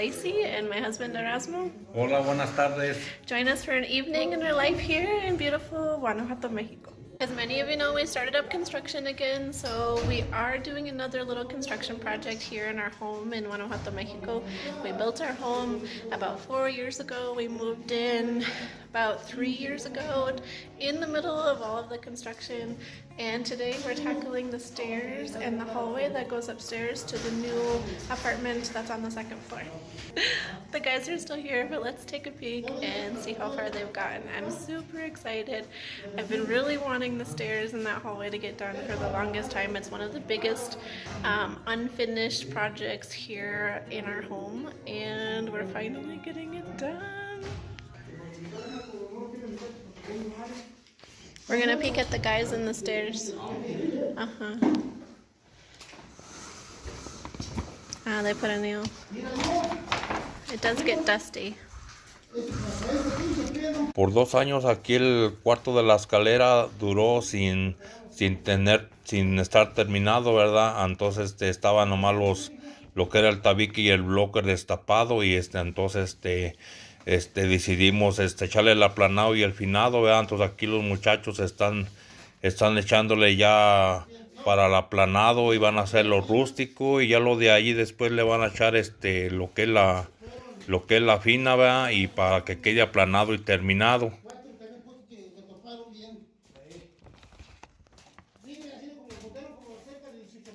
Lacey and my husband Erasmo. Hola, buenas tardes. Join us for an evening in our life here in beautiful Guanajuato, Mexico. As many of you know, we started up construction again, so we are doing another little construction project here in our home in Guanajuato, Mexico. We built our home about 4 years ago. We moved in about 3 years ago in the middle of all of the construction, and today we're tackling the stairs and the hallway that goes upstairs to the new apartment that's on the second floor. The guys are still here, but let's take a peek and see how far they've gotten. I'm super excited. I've been really wanting the stairs and that hallway to get done for the longest time. It's one of the biggest unfinished projects here in our home, and we're finally getting it done. We're gonna peek at the guys in the stairs. They put a nail. It does get dusty. Por 2 años aquí el cuarto de la escalera duró sin estar terminado, ¿verdad? Entonces estaba nomás lo que era el tabique y el bloque destapado, y entonces decidimos echarle el aplanado y el finado, ¿verdad? Entonces aquí los muchachos están echándole ya para el aplanado y van a hacer lo rústico, y ya lo de ahí después le van a echar lo que es la fina, ¿verdad? Y para que quede aplanado y terminado.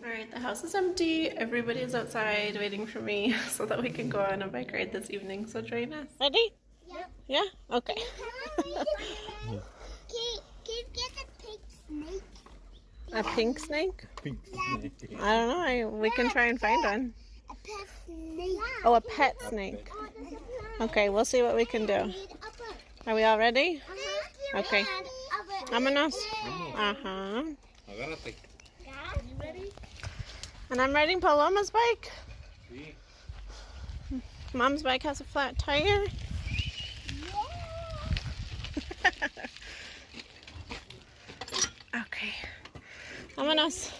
Alright, the house is empty. Everybody is outside waiting for me so that we can go on a bike ride this evening. So join us. Ready? Yeah. Yeah? Okay. Can you get a pink snake? A pink snake? Pink snake. I don't know. We can try and find one. A pet snake. Oh, a pet snake. Okay, we'll see what we can do. Are we all ready? Okay. Vámonos. Agárrate. You ready? And I'm riding Paloma's bike. Sí. Mom's bike has a flat tire. Okay. Vámonos.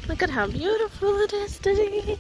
Look at how beautiful it is today.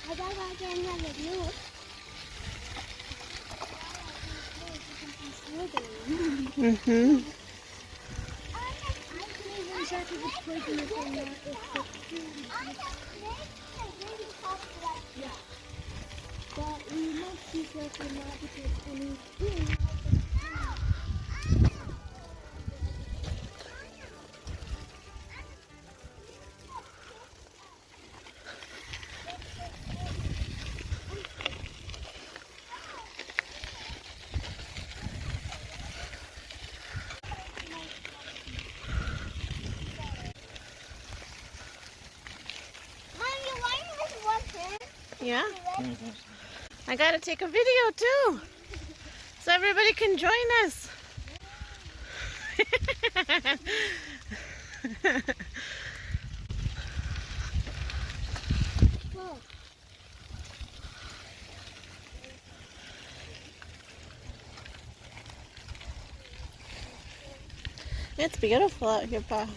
I got another news. Mm-hmm. But we must be careful not to take anything. Yeah? I gotta take a video too, so everybody can join us. It's beautiful out here, Pa.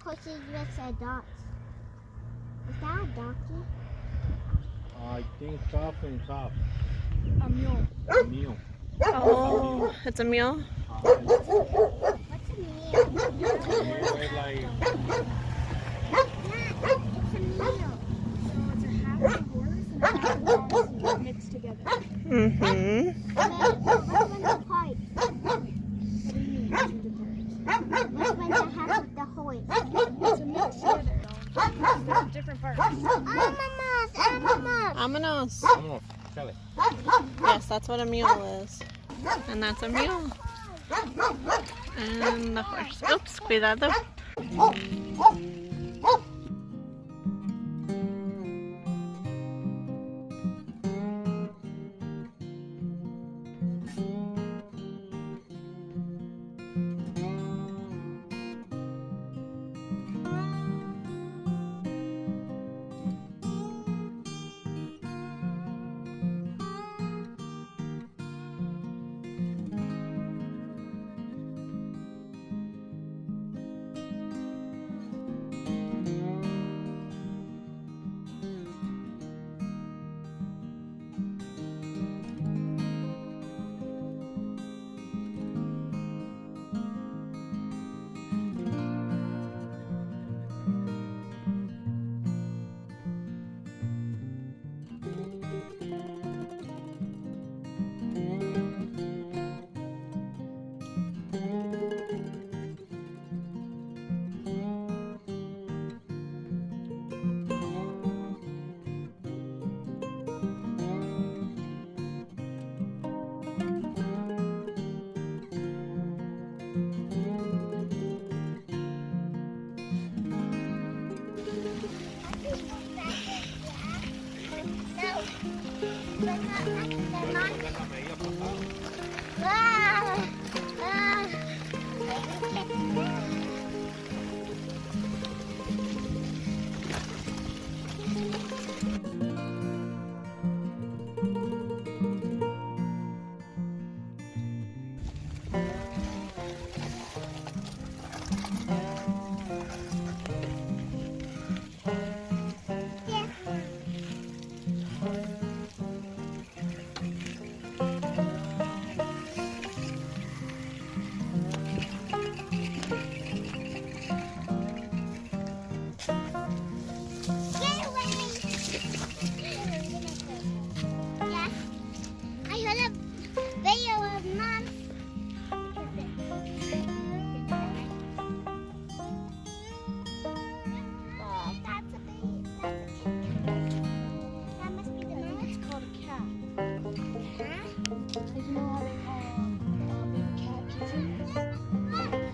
horses with dots. Is that a donkey? I think half and half. A mule. A mule. Oh, it's a mule? What's a mule? Mule is like... It's a mule. So it's a half a horse and a half a donkey mixed together. Mm-hmm. Which one's the pipe? What do you mean, two different? Which one's the half of the horse? It's a mix together. There's different parts. Ananas! Vámonos. Vámonos, chale. Yes, that's what a mule is. And that's a mule. And the horse. Oops, cuidado.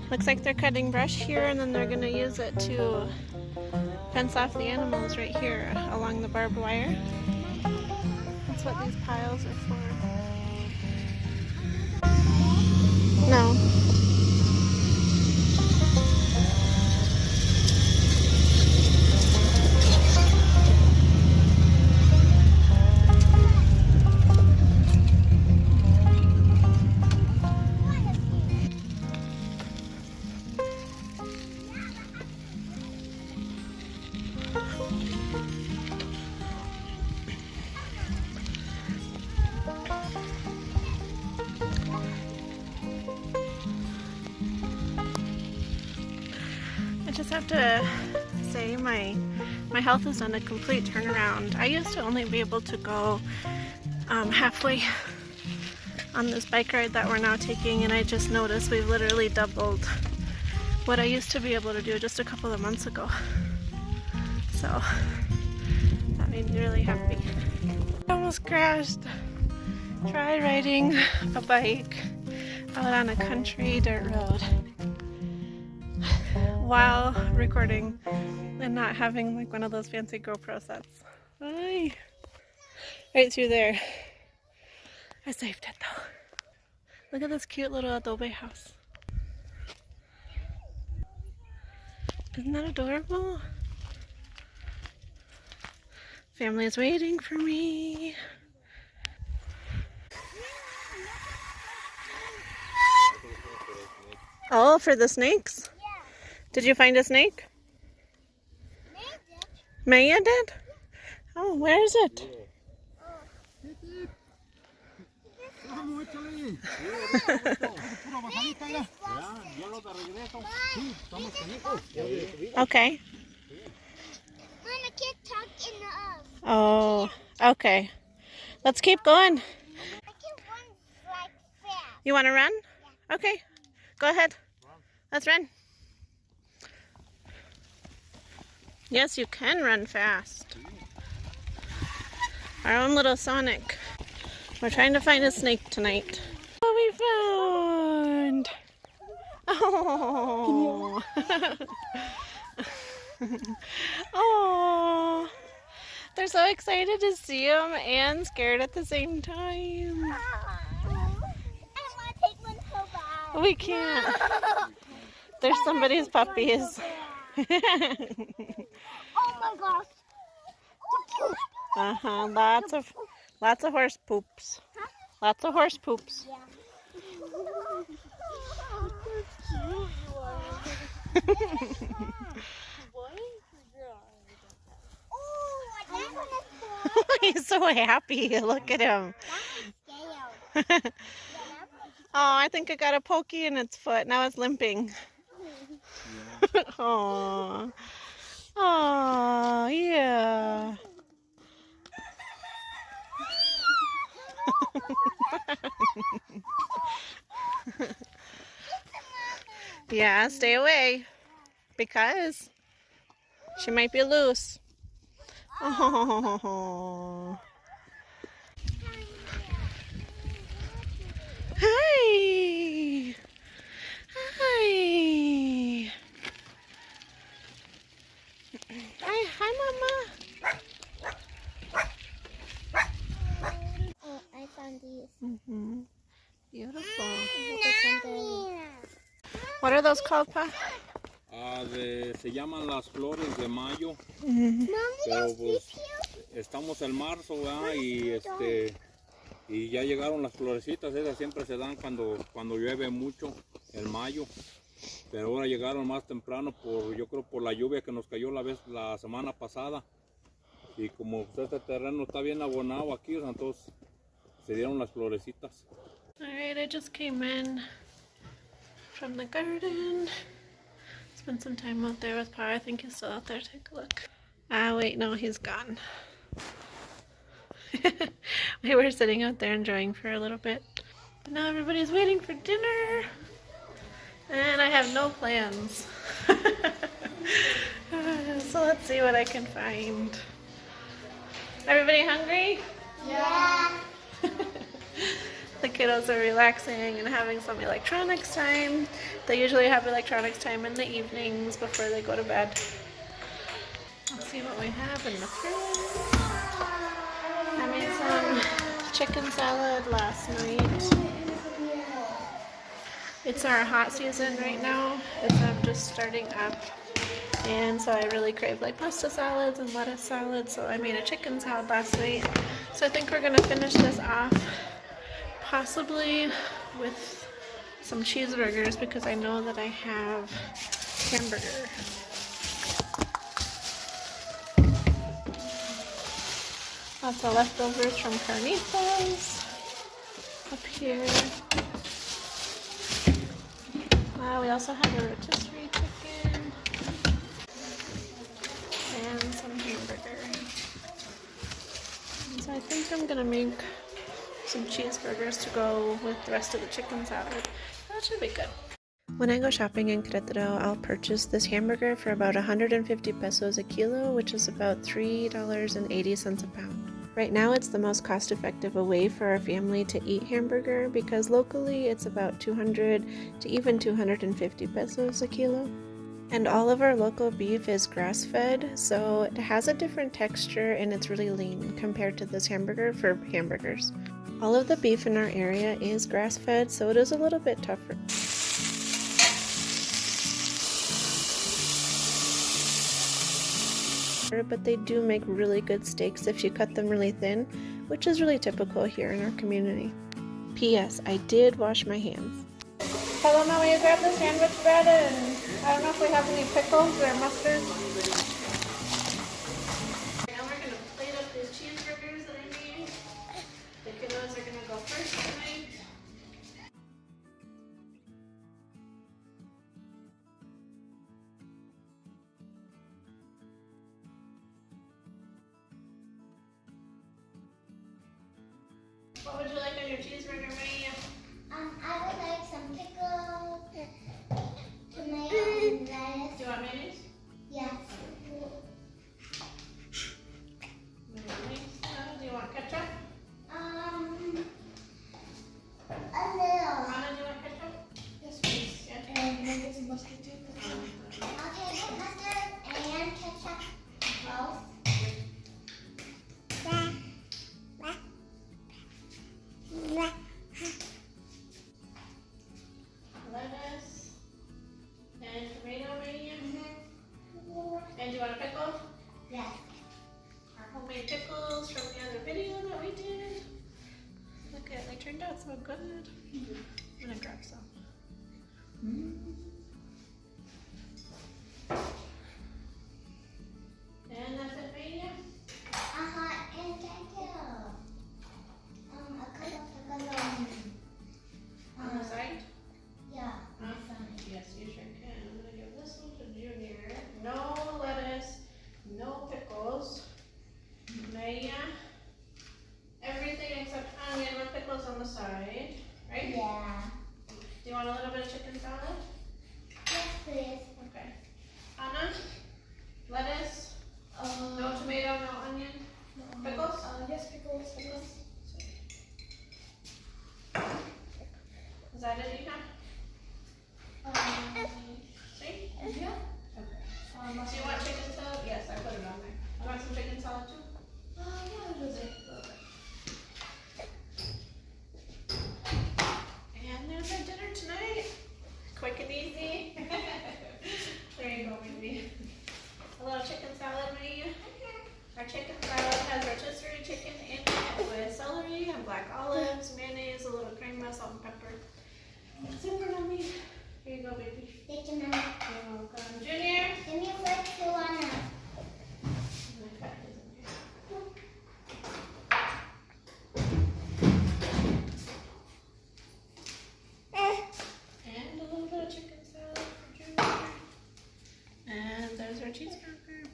Looks like they're cutting brush here and then they're going to use it to fence off the animals right here along the barbed wire. That's what these piles are for. No. I just have to say my health has done a complete turnaround. I used to only be able to go halfway on this bike ride that we're now taking, and I just noticed we've literally doubled what I used to be able to do just a couple of months ago. So that made me really happy. I almost crashed. Try riding a bike out on a country dirt road while recording and not having like one of those fancy GoPro sets. Ay. Right through there. I saved it though. Look at this cute little adobe house. Isn't that adorable? Family is waiting for me. Oh, for the snakes? Yeah. Did you find a snake? Maya did? Oh, where is it? Okay. Mom, I can't talk enough. Oh, okay. Let's keep going. I can run like fast. You want to run? Okay. Go ahead. Let's run. Yes, you can run fast. Our own little Sonic. We're trying to find a snake tonight. What we found! Oh! Oh! They're so excited to see him and scared at the same time. I want to take one so bad. We can't. There's somebody's puppies. Oh my gosh. So cute. Lots of horse poops. Lots of horse poops. Yeah. Oh, that one is cool. He's so happy. Look at him. That one's scale. Oh, I think it got a pokey in its foot. Now it's limping. Oh. Oh, yeah. Yeah, stay away because she might be loose. Oh. Hi. Hi. Hi, Mama. Oh, I found these. Beautiful. Mommy. What are those called, Pa? Se llaman las flores de mayo, Mommy, pero that's pues cute. estamos en marzo, ¿verdad? Y ya llegaron las florecitas, esas siempre se dan cuando llueve mucho en mayo, pero ahora llegaron más temprano yo creo por la lluvia que nos cayó la semana pasada, y como este terreno está bien abonado aquí, entonces se dieron las florecitas. Alright, I just came in from the garden. Spent some time out there with Pa. I think he's still out there. Take a look. Ah, wait, no, he's gone. We were sitting out there enjoying for a little bit. But now everybody's waiting for dinner. And I have no plans. So let's see what I can find. Everybody hungry? Yeah. The kiddos are relaxing and having some electronics time. They usually have electronics time in the evenings before they go to bed. Let's see what we have in the fridge. I made some chicken salad last night. It's our hot season right now. It's just starting up. And so I really crave like pasta salads and lettuce salads. So I made a chicken salad last night. So I think we're gonna finish this off possibly with some cheeseburgers because I know that I have hamburger. Lots of leftovers from carnitas up here. We also have a rotisserie chicken and some hamburger. And so I think I'm gonna make some cheeseburgers to go with the rest of the chicken salad. That should be good. When I go shopping in Querétaro, I'll purchase this hamburger for about 150 pesos a kilo, which is about $3.80 a pound. Right now, it's the most cost-effective way for our family to eat hamburger because locally it's about 200 to even 250 pesos a kilo. And all of our local beef is grass-fed, so it has a different texture and it's really lean compared to this hamburger for hamburgers. All of the beef in our area is grass-fed, so it is a little bit tougher. But they do make really good steaks if you cut them really thin, which is really typical here in our community. P.S. I did wash my hands. Hello, Mom, will you grab the sandwich bread and I don't know if we have any pickles or mustard. What would you like on your cheeseburger, Maria? I would like some pickles, tomato, and lettuce. Do you want mayonnaise? Yes. Mayonnaise. Do you want ketchup? A little. Anna, do you want ketchup? Yes, please. Yeah. And can I get some mustard too? I'll take mustard and ketchup. Both. Lettuce. And tomato, Maria. And do you want a pickle? Yes. Our homemade pickles from the other video that we did. Look at, they turned out so good. I'm gonna grab some. And that's it, Maria. And thank you. A couple of pickles. On the side? Yeah. Yes, you sure can. I'm gonna give this one to Junior. No lettuce, no pickles. Maya. Everything except onion with pickles on the side, right? Yeah. Do you want a little bit of chicken salad? Yes, please. Okay. Anna? Lettuce? No tomato, no onion? Pickles? Yes, pickles. Is that it, Eva? See? Yeah. Okay. Do you want chicken salad? Yes, I put it on there. You want some chicken salad too? Yeah, those are. And there's our dinner tonight. Quick and easy. There you go, baby. A little chicken salad, Maria. Our chicken salad has rotisserie chicken in it with celery and black olives, mayonnaise, a little cream, salt, and pepper. Super yummy. Here you go, baby. Thank you, Mom. You're welcome. Junior. Give me a fork too, Anna. And a little bit of chicken salad for Junior. And there's our cheeseburger.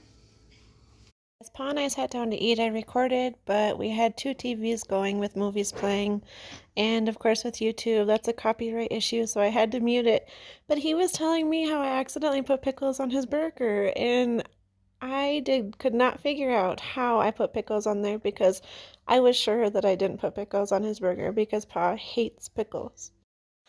As Pa and I sat down to eat, I recorded, but we had two TVs going with movies playing. And of course with YouTube, that's a copyright issue, so I had to mute it. But he was telling me how I accidentally put pickles on his burger, and could not figure out how I put pickles on there because I was sure that I didn't put pickles on his burger because Pa hates pickles.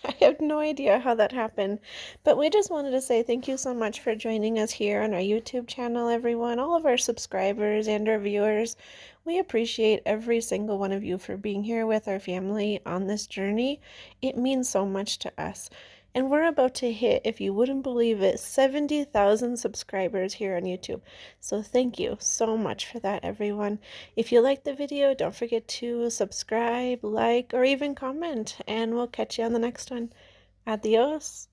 I have no idea how that happened, but we just wanted to say thank you so much for joining us here on our YouTube channel, everyone, all of our subscribers and our viewers. We appreciate every single one of you for being here with our family on this journey. It means so much to us. And we're about to hit, if you wouldn't believe it, 70,000 subscribers here on YouTube. So thank you so much for that, everyone. If you liked the video, don't forget to subscribe, like, or even comment. And we'll catch you on the next one. Adios.